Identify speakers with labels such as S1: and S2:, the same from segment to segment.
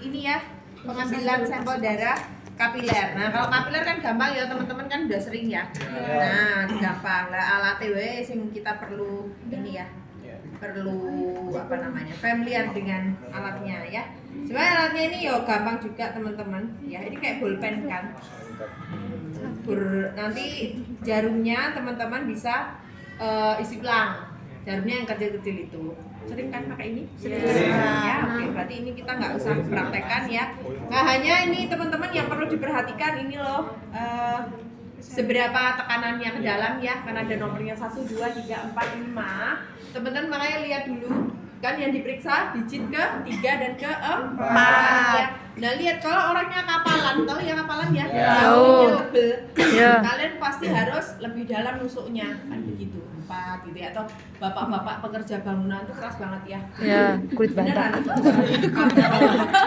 S1: ini ya, pengambilan sampel darah kapiler. Nah, kalau kapiler kan gampang ya, teman-teman kan udah sering ya. Nah, gampang. Lah alat TW sing kita perlu ini ya. Perlu apa namanya? Familiar dengan alatnya ya. Sebenarnya alatnya ini yo gampang juga, teman-teman. Ya, ini kayak bolpen kan. Nanti jarumnya teman-teman bisa isi ulang. Jarumnya yang kecil-kecil itu. Sering kan pakai ini? Sering. Ya, oke. Berarti ini kita nggak usah praktekkan ya. Nah, hanya ini teman-teman yang perlu diperhatikan ini loh. Seberapa tekanannya ke dalam ya, karena ada nomornya 1, 2, 3, 4, 5. Teman-teman makanya lihat dulu kan yang diperiksa digit ke 3 dan ke 4 ya. Nah, lihat kalau orangnya kapalan, tahu ya kapalan ya? Tahu. Kalian pasti harus lebih dalam nusuknya kan begitu. 4 gitu ya, atau bapak-bapak pekerja bangunan itu keras banget ya.
S2: Ya, kulit bata.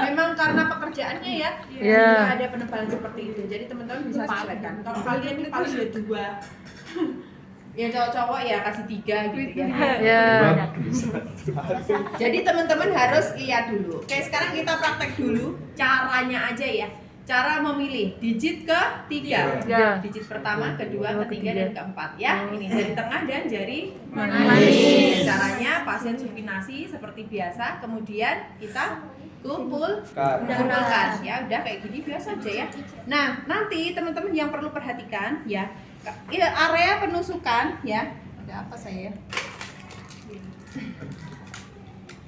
S1: Memang karena pekerjaannya ya, ada penebalan seperti itu. Jadi teman-teman bisa sesuaikan. Kalau kalian ini paling ada 2. Ya cowok-cowok ya kasih 3 gitu ya. Jadi teman-teman harus lihat dulu. Oke, sekarang kita praktek dulu caranya aja ya. Cara memilih digit ke 3. Digit pertama, kedua, ketiga, dan keempat ya. Ini jari tengah dan jari manis. Caranya pasien supinasi seperti biasa, kemudian kita kumpulkan ya. Udah kayak gini biasa aja ya. Nah, nanti teman-teman yang perlu perhatikan ya, area penusukan ya. Ada apa saya?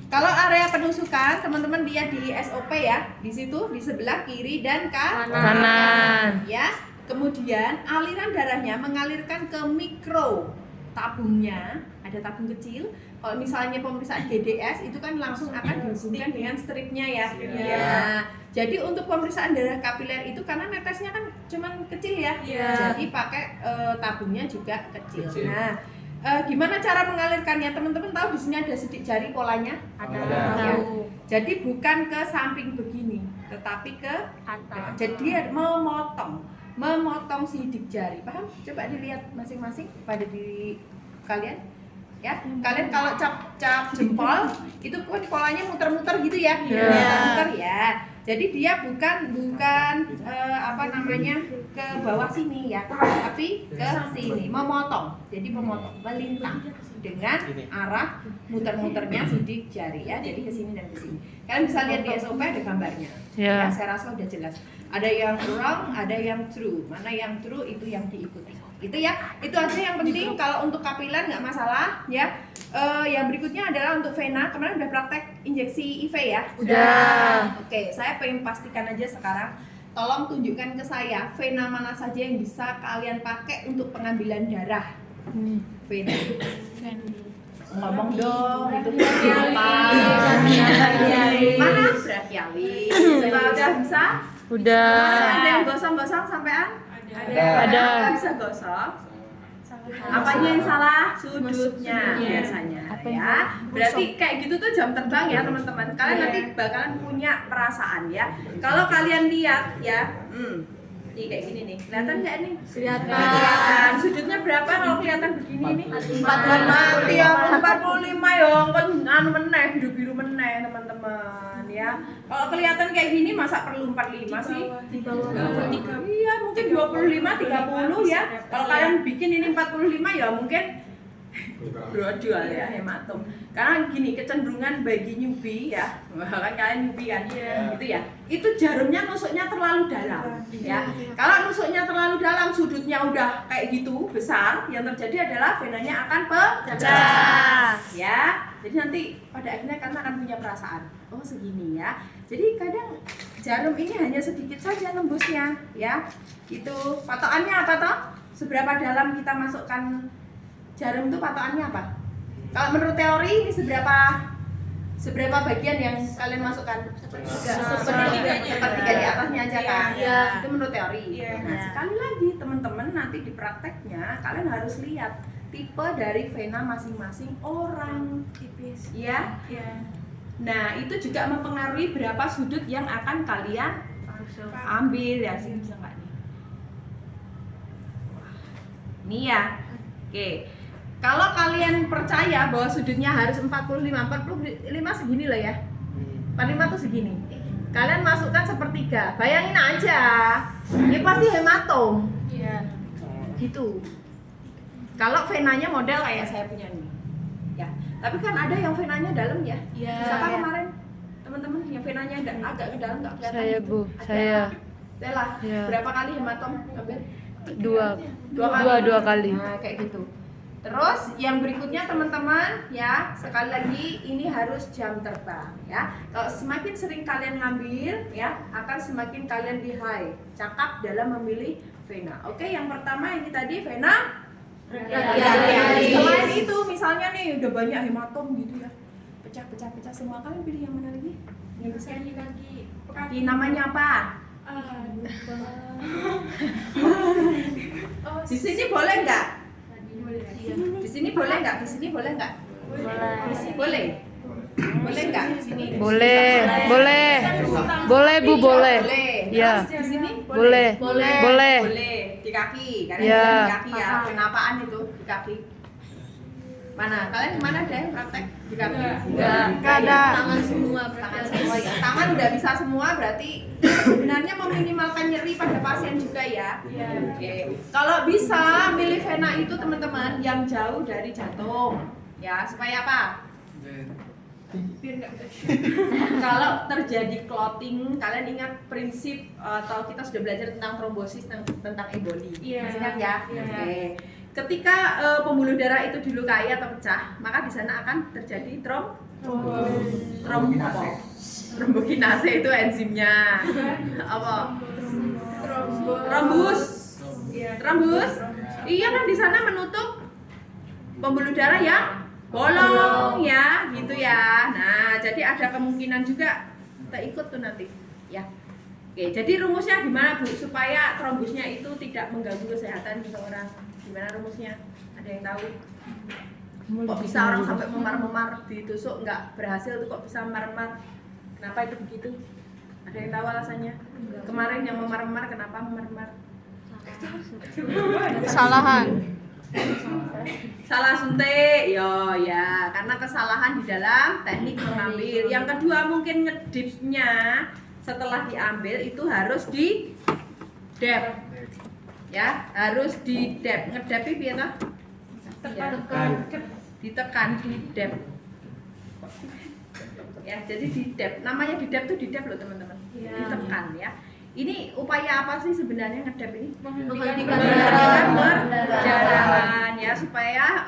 S1: Kalau area penusukan, teman-teman lihat di SOP ya, di situ di sebelah kiri dan kanan. Ya. Kemudian aliran darahnya mengalirkan ke mikro tabungnya, ada tabung kecil. Kalau misalnya pemeriksaan GDS itu kan langsung akan dihubungkan dengan stripnya ya. Jadi untuk pemeriksaan darah kapiler itu karena netesnya kan cuman kecil ya. Jadi pakai tabungnya juga kecil. Nah, gimana cara mengalirkannya? Teman-teman tahu di sini ada sidik jari polanya? Ada. Ya. Jadi bukan ke samping begini, tetapi ke atas. Jadi memotong sidik jari. Paham? Coba dilihat masing-masing pada diri kalian. Ya, kalian kalau cap jempol itu kan polanya muter-muter gitu ya. Muter ya. Jadi dia bukan apa namanya ke bawah sini ya, tapi ke sini, memotong. Jadi memotong, melintang dengan arah muter-muternya sidik jari ya. Jadi ke sini dan ke sini. Kalian bisa lihat di SOP ada gambarnya. Ya, saya rasa udah jelas. Ada yang wrong, ada yang true. Mana yang true itu yang diikuti. Itu ya. Itu aja yang penting. Kalau untuk kapiler nggak masalah ya. Yang berikutnya adalah untuk vena. Kemarin udah praktek injeksi IV ya? Udah. Oke, saya pengen pastikan aja sekarang. Tolong tunjukkan ke saya vena mana saja yang bisa kalian pakai untuk pengambilan darah. Vena. Ngomong dong, itu apa? Mana? Brachialis. Coba udah bisa?
S2: Udah.
S1: Ada yang gosong-gosong sampean? Ada. Bisa gosong. Apanya yang salah? Sudutnya biasanya ya. Berarti kayak gitu tuh jam terbang ya teman-teman. Kalian nanti bakalan punya perasaan ya. Kalau kalian lihat ya, nih kayak gini nih. Kelihatan nggak nih? Kelihatan. Sudutnya berapa kalau kelihatan begini nih? 45. Tiap 45 ya. Kan anu meneh, biru-biru meneh teman-teman ya. Kalau kelihatan kayak gini masa perlu 45 sih? Di bawah 3. Iya, mungkin 25, 30 ya. Kalau kalian bikin ini 45 ya mungkin brodol ya, hematom. Karena gini, kecenderungan bagi newbie ya, kan kalian newbie kan, gitu ya. Itu jarumnya nusuknya terlalu dalam, ya. Kalau nusuknya terlalu dalam, sudutnya udah kayak gitu besar, yang terjadi adalah venanya akan pecah, ya. Jadi nanti pada akhirnya kalian akan punya perasaan, oh segini ya. Jadi kadang jarum ini hanya sedikit saja nembusnya, ya. Itu patokannya apa toh? Seberapa dalam kita masukkan jarum itu patokannya apa? Kalau menurut teori ini seberapa bagian yang kalian masukkan? Sepertiga di atasnya aja kan? Itu menurut teori. Nah sekali lagi teman-teman nanti di prakteknya kalian harus lihat tipe dari vena masing-masing orang, tipis, ya. Nah itu juga mempengaruhi berapa sudut yang akan kalian ambil ya. Sini bisa nggak nih? Nih ya, oke. Kalau kalian percaya bahwa sudutnya harus 45 segini lah ya. 45 tuh segini. kalian masukkan sepertiga. Bayangin aja, ini pasti hematom.
S3: Iya.
S1: Gitu. Kalau venanya model kayak saya punya ini. Ya, tapi kan ada yang venanya dalam ya.
S3: Iya.
S1: Siapa kemarin? Teman-teman yang venanya agak ke dalam nggak kelihatan?
S2: Saya,
S1: gitu?
S2: Bu.
S1: Ada.
S2: Saya.
S1: Stella,
S2: Ya.
S1: berapa kali hematom ambil?
S2: Dua kali.
S1: Nah, kayak gitu. Terus yang berikutnya teman-teman ya, sekali lagi ini harus jam terbang ya. Kalau semakin sering kalian ngambil ya, akan semakin kalian lihai, cakap dalam memilih vena. Oke, yang pertama ini tadi vena. Selain itu misalnya nih udah banyak hematom gitu ya, pecah semua, kalian pilih yang mana lagi? Yang besar di kaki. Namanya apa? Di sini boleh nggak? Di sini boleh nggak? Di sini boleh nggak? Boleh. Boleh nggak? Di sini.
S2: Boleh. Boleh, Bu, boleh. Ya.
S1: Di sini
S2: Boleh. Boleh.
S1: Boleh. Di kaki. Karena
S2: Ya.
S1: di kaki ya. Kenapaan itu di kaki? Mana? Kalian mana ada yang praktek di kaki?
S2: Nggak ada.
S3: Tangan semua.
S1: Tangan semua ya. Tangan udah bisa semua, berarti sebenarnya meminimalkan nyeri pada pasien juga ya. Oke. Kalau bisa milih vena itu teman-teman yang jauh dari jantung. Ya, supaya apa? Kalau terjadi clotting, kalian ingat prinsip atau kita sudah belajar tentang trombosis, tentang emboli. Masih ingat ya? Oke. Ketika pembuluh darah itu dilukai atau pecah, maka di sana akan terjadi trombokinase itu enzimnya. Apa? Trombus. Iya kan di sana menutup pembuluh darah yang bolong ya, gitu ya. Nah, jadi ada kemungkinan juga kita ikut tuh nanti, ya. Oke, jadi rumusnya gimana Bu supaya trombusnya itu tidak mengganggu kesehatan seseorang? Gimana rumusnya? Ada yang tahu? Kok bisa orang sampai memar-memar ditusuk nggak berhasil tuh, kok bisa memar-memar? Kenapa itu begitu? Ada yang tahu alasannya? Kemarin yang memar-memar kenapa memar-memar?
S2: Kesalahan.
S1: Salah suntik, ya karena kesalahan di dalam teknik mengambil. Yang kedua mungkin ngedipnya setelah diambil itu harus di dep, ya harus di dep. Ngedepi piye toh? Ditekan, di dep. Ya jadi di dep. Namanya di dep tuh di dep loh teman-teman. Ditekan ya. Ini upaya apa sih sebenarnya ngedep ini?
S3: Menghentikan
S1: perdarahan ya, supaya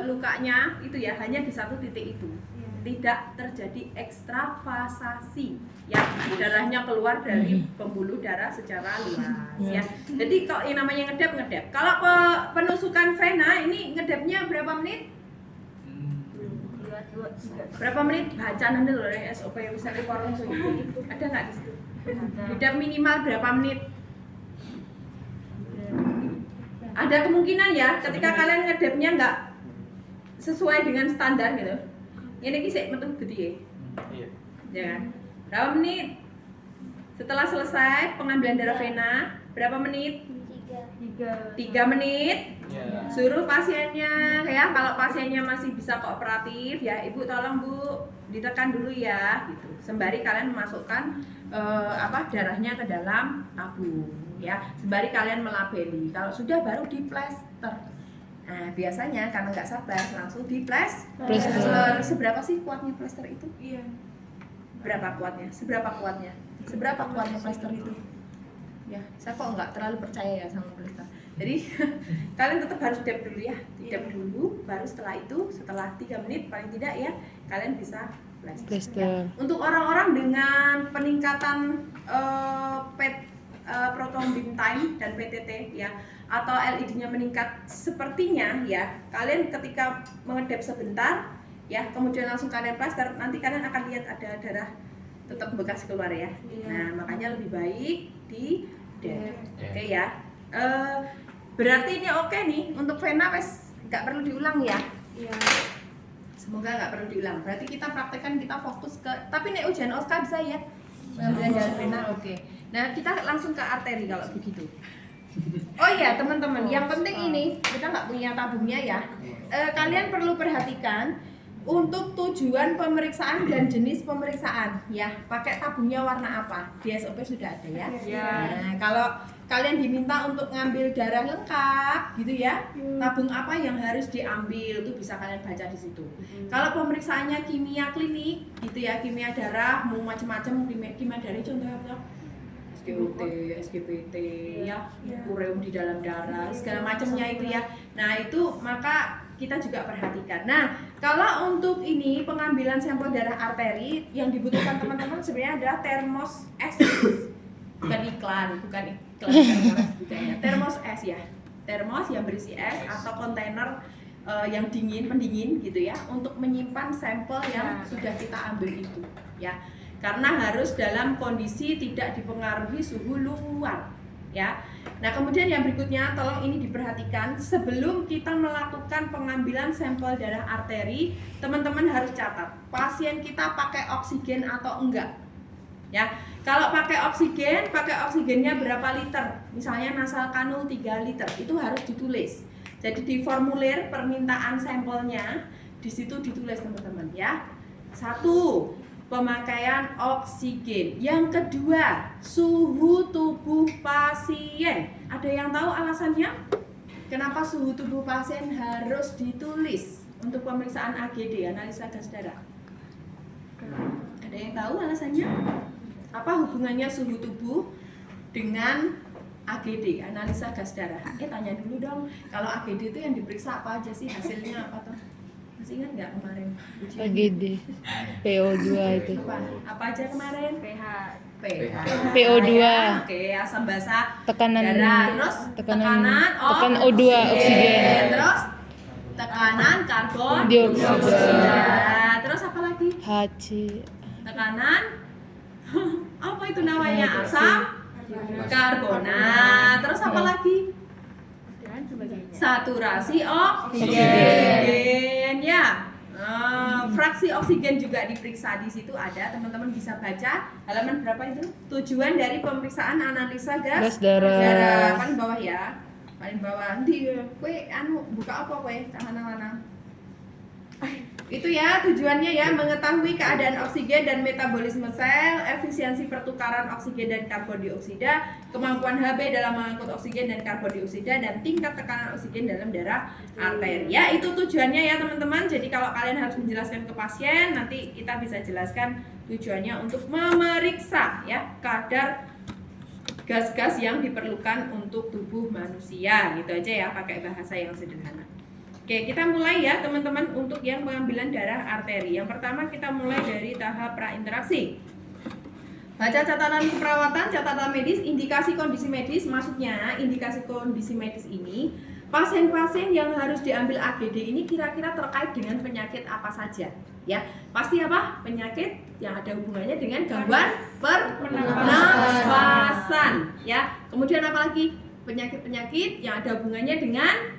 S1: lukanya itu ya hanya di satu titik itu, tidak terjadi ekstravasasi ya, darahnya keluar dari pembuluh darah secara luas ya. Jadi kalau yang namanya ngedep. Kalau penusukan vena ini ngedepnya berapa menit? Berapa menit? Baca nanti loh yang SOP yang bisa dikorong itu. Ada nggak di situ? Ngedep minimal berapa menit? Ada kemungkinan ya ketika kalian ngedepnya nggak sesuai dengan standar gitu. Ini kisah metu gede ya kan? Berapa menit? Setelah selesai pengambilan darah vena, berapa menit? 3 menit. Suruh pasiennya ya, kalau pasiennya masih bisa kooperatif ya, Ibu tolong Bu ditekan dulu ya gitu. Sembari kalian memasukkan darahnya ke dalam tabung ya. Sembari kalian melabeli. Kalau sudah baru diplester. Nah, biasanya karena nggak sabar langsung diplester. Seberapa sih kuatnya plester itu? Iya. Berapa kuatnya? Seberapa kuatnya? Seberapa kuatnya plester itu? Ya, saya kok nggak terlalu percaya ya sama plester. Jadi kalian tetap harus dep dulu ya, dep dulu, baru setelah itu setelah 3 menit paling tidak ya kalian bisa plester. Ya. Untuk orang-orang dengan peningkatan prothrombin time dan PTT ya, atau LID-nya meningkat sepertinya ya, kalian ketika mengedep sebentar ya, kemudian langsung kalian plester, nanti kalian akan lihat ada darah tetap bekas keluar ya. Nah makanya lebih baik di dep. Oke ya. Berarti ini oke nih untuk vena wes nggak perlu diulang ya. Iya. Semoga nggak perlu diulang. Berarti kita praktekkan, kita fokus ke. Tapi nek ujian OSCA bisa ya. Pengambilan darah vena oke. Nah kita langsung ke arteri kalau begitu. Oh iya teman-teman, yang penting ini kita nggak punya tabungnya ya. Kalian perlu perhatikan Untuk tujuan pemeriksaan dan jenis pemeriksaan, ya, pakai tabungnya warna apa? Di SOP sudah ada ya. Nah, kalau kalian diminta untuk ngambil darah lengkap, gitu ya, tabung apa yang harus diambil itu bisa kalian baca di situ. Kalau pemeriksaannya kimia klinik, gitu ya, kimia darah, mau macam-macam kimia darah contohnya apa? SGOT, SGPT, ya, ureum di dalam darah, segala macamnya itu ya. Nah itu maka kita juga perhatikan. Nah kalau untuk ini pengambilan sampel darah arteri yang dibutuhkan teman-teman sebenarnya adalah termos es, bukan iklan termos, bukan ya. Termos es ya, termos yang berisi es atau kontainer yang dingin, pendingin gitu ya, untuk menyimpan sampel yang sudah kita ambil itu ya. Karena harus dalam kondisi tidak dipengaruhi suhu luar ya. Nah kemudian yang berikutnya tolong ini diperhatikan, sebelum kita melakukan pengambilan sampel darah arteri, teman-teman harus catat pasien kita pakai oksigen atau enggak ya. Kalau pakai oksigennya berapa liter, misalnya nasal kanul 3 liter, itu harus ditulis. Jadi di formulir permintaan sampelnya di situ ditulis teman-teman ya. 1, pemakaian oksigen. Yang kedua, suhu tubuh pasien. Ada yang tahu alasannya? Kenapa suhu tubuh pasien harus ditulis untuk pemeriksaan AGD, analisa gas darah? Ada yang tahu alasannya? Apa hubungannya suhu tubuh dengan AGD, analisa gas darah? Tanya dulu dong. Kalau AGD itu yang diperiksa apa aja sih? Hasilnya apa tuh? Masih ingat nggak kemarin ujian?
S2: AGD, PO2 itu.
S1: Apa aja kemarin?
S3: pH.
S2: PO2.
S1: Ya, oke, asam basa
S2: Tekanan
S1: darah, terus tekanan
S2: O2 oksigen.
S1: terus tekanan karbon
S2: Dioksida.
S1: terus apa lagi?
S2: HC.
S1: Tekanan apa itu namanya? Asam karbonat. Terus apa lagi?
S3: Dan sebagainya.
S1: Saturasi oksigen ya. Fraksi oksigen juga diperiksa, di situ ada, teman-teman bisa baca halaman berapa itu? Tujuan dari pemeriksaan analisa gas
S2: darah.
S1: paling bawah ya, paling bawah. Di kue anu buka apa kue mana itu ya, tujuannya ya mengetahui keadaan oksigen dan metabolisme sel, efisiensi pertukaran oksigen dan karbon dioksida, kemampuan Hb dalam mengangkut oksigen dan karbon dioksida, dan tingkat tekanan oksigen dalam darah arteri. Ya, itu tujuannya ya teman-teman. Jadi kalau kalian harus menjelaskan ke pasien, nanti kita bisa jelaskan tujuannya untuk memeriksa ya kadar gas-gas yang diperlukan untuk tubuh manusia. Gitu aja ya, pakai bahasa yang sederhana. Oke, kita mulai ya teman-teman untuk yang pengambilan darah arteri. Yang pertama kita mulai dari tahap prainteraksi. Baca catatan perawatan, catatan medis, indikasi kondisi medis. Maksudnya indikasi kondisi medis ini pasien-pasien yang harus diambil AGD ini kira-kira terkait dengan penyakit apa saja ya. Pasti apa? Penyakit yang ada hubungannya dengan gangguan pernafasan ya. Kemudian apa lagi? Penyakit-penyakit yang ada hubungannya dengan,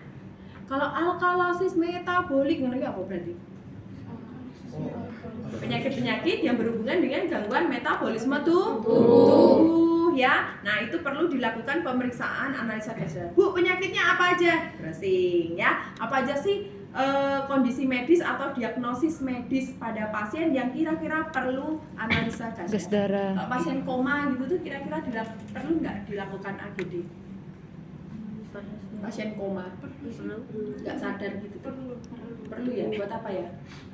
S1: kalau alkalosis metabolik ngono apa berarti? Penyakit-penyakit yang berhubungan dengan gangguan metabolisme tubuh ya. Nah, itu perlu dilakukan pemeriksaan analisa gas darah. Bu, penyakitnya apa aja? Browsing ya. Apa aja sih kondisi medis atau diagnosis medis pada pasien yang kira-kira perlu analisa gas darah? Kalau pasien koma gitu tuh kira-kira perlu nggak dilakukan AGD? Pasien koma nggak sadar gitu perlu ya, buat apa ya?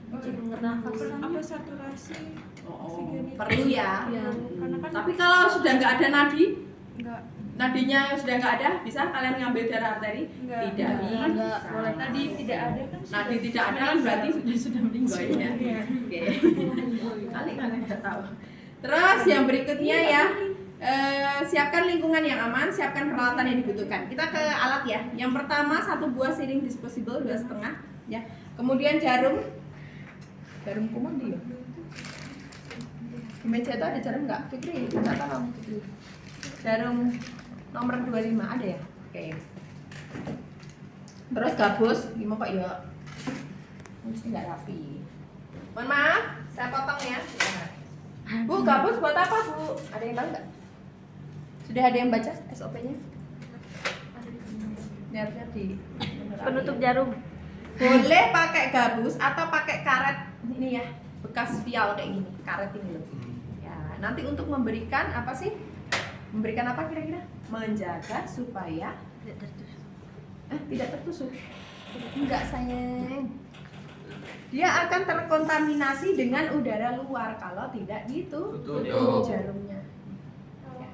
S3: Apa saturasi
S1: Perlu ya.
S3: Karena kan
S1: Tapi kalau sudah nggak ada nadi,
S3: enggak
S1: nadinya sudah nggak ada, bisa kalian ngambil darah arteri? Tidak bisa.
S3: Nadi tidak ada kan?
S1: Nadi tidak ada kan berarti sudah meninggal ya. Oke. Kali kalian nggak tahu. Terus yang berikutnya ya, siapkan lingkungan yang aman, siapkan peralatan yang dibutuhkan. Kita ke alat ya. Yang pertama 1 buah siring disposable 2,5 ya. Kemudian jarum kuman dia. Di meja itu ada jarum nggak? Fikri, catat kamu Fikri. Jarum nomor 25 ada ya? Oke. Terus gabus, gimana kok ya? Mesti nggak rapi. Mohon maaf, saya potong ya. Bu, gabus buat apa Bu? Ada yang tahu nggak? Sudah ada yang baca SOP-nya? Lihat-lihat di
S3: penutup jarum.
S1: Boleh pakai gabus atau pakai karet ini ya, bekas vial kayak gini, karet ini loh. Ya, nanti untuk memberikan apa sih? Memberikan apa kira-kira? Menjaga supaya tidak tertusuk. Enggak sayang. Dia akan terkontaminasi dengan udara luar kalau tidak ditutup jarumnya. Ya.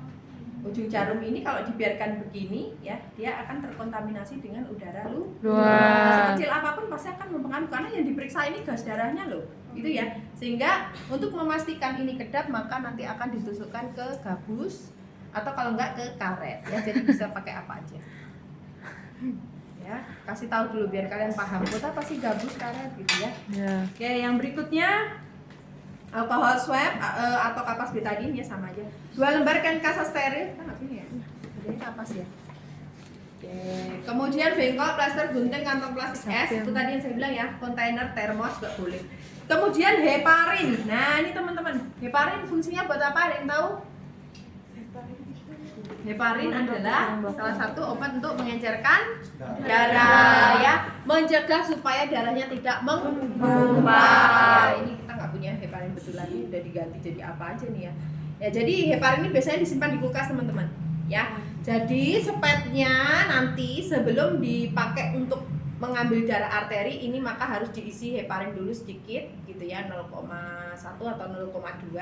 S1: Ujung jarum ini kalau dibiarkan begini ya, dia akan terkontaminasi dengan udara luar. Sekecil apapun pasti akan mempengaruhi karena yang diperiksa ini gas darahnya loh. Gitu ya. Sehingga untuk memastikan ini kedap maka nanti akan ditusukkan ke gabus atau kalau enggak ke karet ya. Jadi bisa pakai apa aja. Ya, kasih tahu dulu biar kalian paham. Buat apa sih gabus karet gitu ya. Oke, yang berikutnya alkohol swab atau kapas betadin ya sama aja. 2 lembar kain kasa steril. Kita nggak punya ya? Ini kapas ya. Oke. Kemudian bengkok, plaster, gunting, kantong plastik es. Itu tadi yang saya bilang ya. Kontainer termos juga boleh. Kemudian heparin. Nah ini teman-teman, heparin fungsinya buat apa? Ada yang tahu? Heparin adalah salah satu obat untuk mengencerkan darah ya, mencegah supaya darahnya tidak menggumpal. Ya, ini kita nggak punya heparin betulan, ini udah diganti jadi apa aja nih ya. Ya jadi heparin ini biasanya disimpan di kulkas teman-teman. Ya, jadi spetnya nanti sebelum dipakai untuk mengambil darah arteri ini maka harus diisi heparin dulu sedikit gitu ya, 0,1 atau 0,2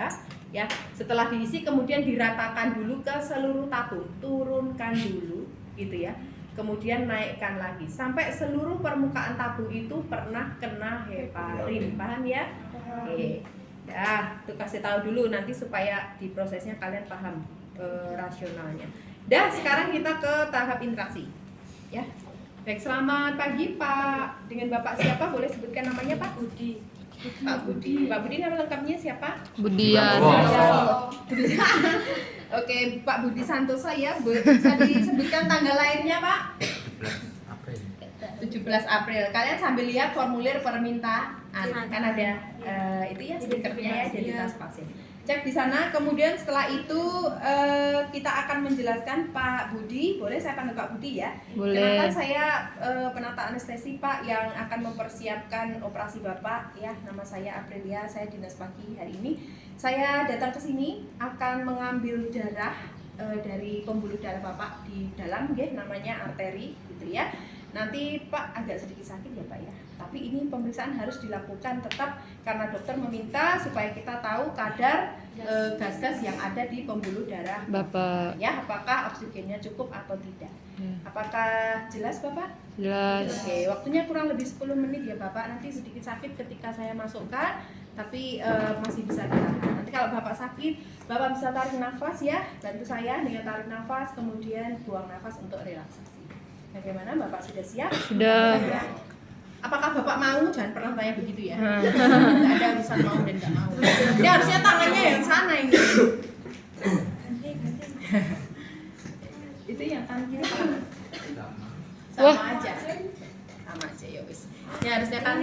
S1: ya. Setelah diisi kemudian diratakan dulu ke seluruh tabung, turunkan dulu gitu ya. Kemudian naikkan lagi sampai seluruh permukaan tabung itu pernah kena heparin. Paham ya? Oke. Ya, itu kasih tahu dulu nanti supaya di prosesnya kalian paham rasionalnya. Dah, sekarang kita ke tahap interaksi. Ya. Baik, selamat pagi Pak. Dengan Bapak siapa? Boleh sebutkan namanya Pak? Budi. Pak Budi. Pak Budi nama lengkapnya siapa?
S2: Budian.
S1: Oke, Pak Budi Santoso ya. Bisa disebutkan tanggal lahirnya Pak? 17 April. Kalian sambil lihat formulir permintaan. Kan ada itu ya stikernya ya dari tas pasien. Cek di sana. Kemudian setelah itu kita akan menjelaskan Pak Budi. Boleh saya panggil Pak Budi ya?
S2: Boleh.
S1: Kenalkan saya penata anestesi Pak yang akan mempersiapkan operasi Bapak ya. Nama saya Aprilia, saya dinas pagi hari ini. Saya datang ke sini akan mengambil darah dari pembuluh darah Bapak di dalam ya, namanya arteri gitu ya. Nanti Pak agak sedikit sakit ya Pak ya. Tapi ini pemeriksaan harus dilakukan tetap karena dokter meminta supaya kita tahu kadar gas-gas yang ada di pembuluh darah
S2: Bapak.
S1: ya, apakah oksigennya cukup atau tidak. Apakah jelas Bapak?
S2: Jelas.
S1: Oke, waktunya kurang lebih 10 menit ya Bapak. Nanti sedikit sakit ketika saya masukkan, tapi masih bisa ditahan. Nanti kalau Bapak sakit, Bapak bisa tarik nafas ya. Bantu saya dengan tarik nafas, kemudian buang nafas untuk relaksasi. Bagaimana Bapak sudah siap?
S2: Sudah.
S1: Ya. Apakah Bapak mau? Jangan pernah tanya begitu ya. Tidak ada urusan mau dan tidak mau. Ini harusnya tangannya yang sana ini. Itu yang tangan kiri sama aja. Sama aja ya wis. Ini harusnya kan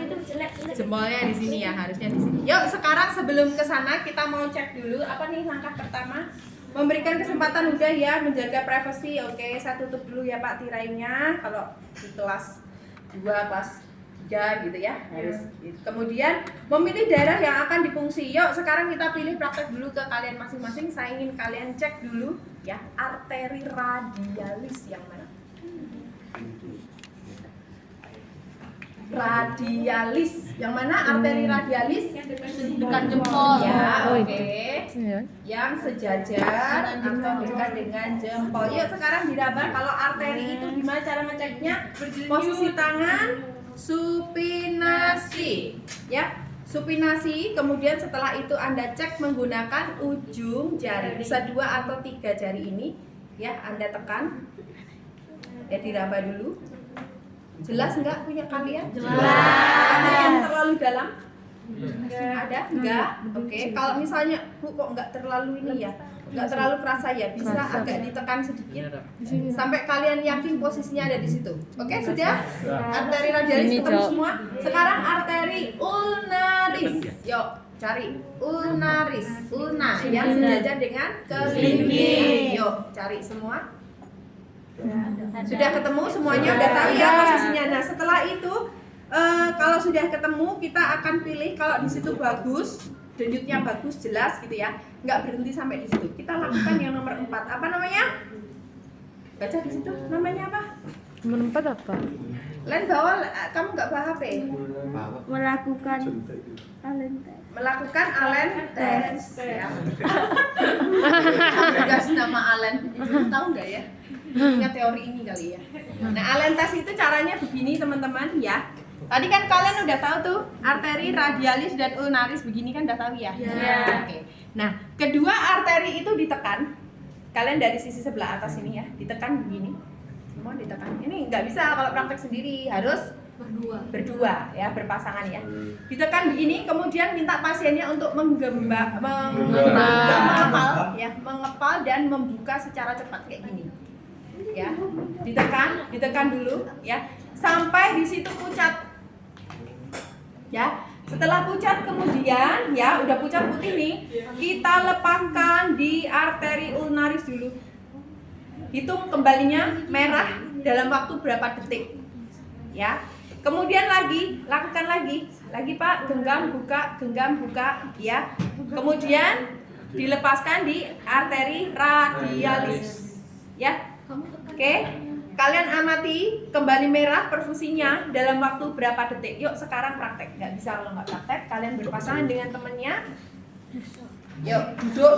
S1: jempolnya di sini ya, harusnya di sini. Yuk sekarang sebelum ke sana kita mau cek dulu apa nih langkah pertama. Memberikan kesempatan udah ya, menjaga privasi. Oke, saya tutup dulu ya Pak tirainya. Kalau di kelas 2, kelas 3 gitu ya harus. Kemudian memilih daerah yang akan difungsi. Yuk sekarang kita pilih praktek dulu ke kalian masing-masing. Saya ingin kalian cek dulu ya arteri radialis yang mana? Radialis yang mana? Arteri radialis dekat jempol ya. Oke. Yang sejajar atau dekat dengan jempol. Yuk sekarang diraba. Kalau arteri itu gimana cara ngeceknya? Posisi tangan supinasi ya, supinasi. Kemudian setelah itu Anda cek menggunakan ujung jari, bisa 2 atau 3 jari ini ya, Anda tekan ya, diraba dulu. Jelas enggak punya kalian? Jelas. Ada yang terlalu dalam? Ada? Enggak? Oke. Kalau misalnya Bu kok enggak terlalu ini ya, enggak terlalu kerasa ya, bisa agak ditekan sedikit sampai kalian yakin posisinya ada di situ. Oke, sudah? Arteri radialis ketemu semua. Sekarang arteri ulnaris. Yuk, cari ulnaris. Ulna yang sejajar dengan kelingking. Yuk, cari semua. Sudah ketemu semuanya, udah tahu ya posisinya. Nah setelah itu kalau sudah ketemu kita akan pilih kalau di situ bagus, denyutnya bagus, jelas gitu ya. Nggak berhenti sampai di situ. Kita lakukan yang nomor 4. Apa namanya? Baca di situ. Namanya apa?
S2: Nomor 4 apa?
S1: Len bawa, kamu nggak bawa HP?
S3: Melakukan talent test.
S1: Melakukan Allen test. Ya. Dikasih nama Allen. Tahu nggak ya? Ingat teori ini kali ya. Nah, Allen test itu caranya begini teman-teman ya. Tadi kan kalian udah tahu tuh arteri radialis dan ulnaris begini kan udah tahu ya?
S3: Iya.
S1: Oke. Nah, kedua arteri itu ditekan. Kalian dari sisi sebelah atas ini ya, ditekan begini. Semua ditekan. Ini nggak bisa kalau praktek sendiri, harus berdua ya, berpasangan ya. Ditekan begini, kemudian minta pasiennya untuk mengepal ya, mengepal dan membuka secara cepat kayak gini. Ya. Ditekan dulu ya, sampai di situ pucat. Ya, setelah pucat kemudian ya udah pucat putih nih, kita lepaskan di arteri ulnaris dulu. Hitung kembalinya merah dalam waktu berapa detik. Ya. Kemudian lakukan lagi Pak, genggam buka ya. Kemudian dilepaskan di arteri radialis. Ya. Oke. Kalian amati kembali merah perfusinya dalam waktu berapa detik. Yuk sekarang praktek. Nggak bisa kalau nggak praktek. Kalian berpasangan dengan temennya. Yuk duduk.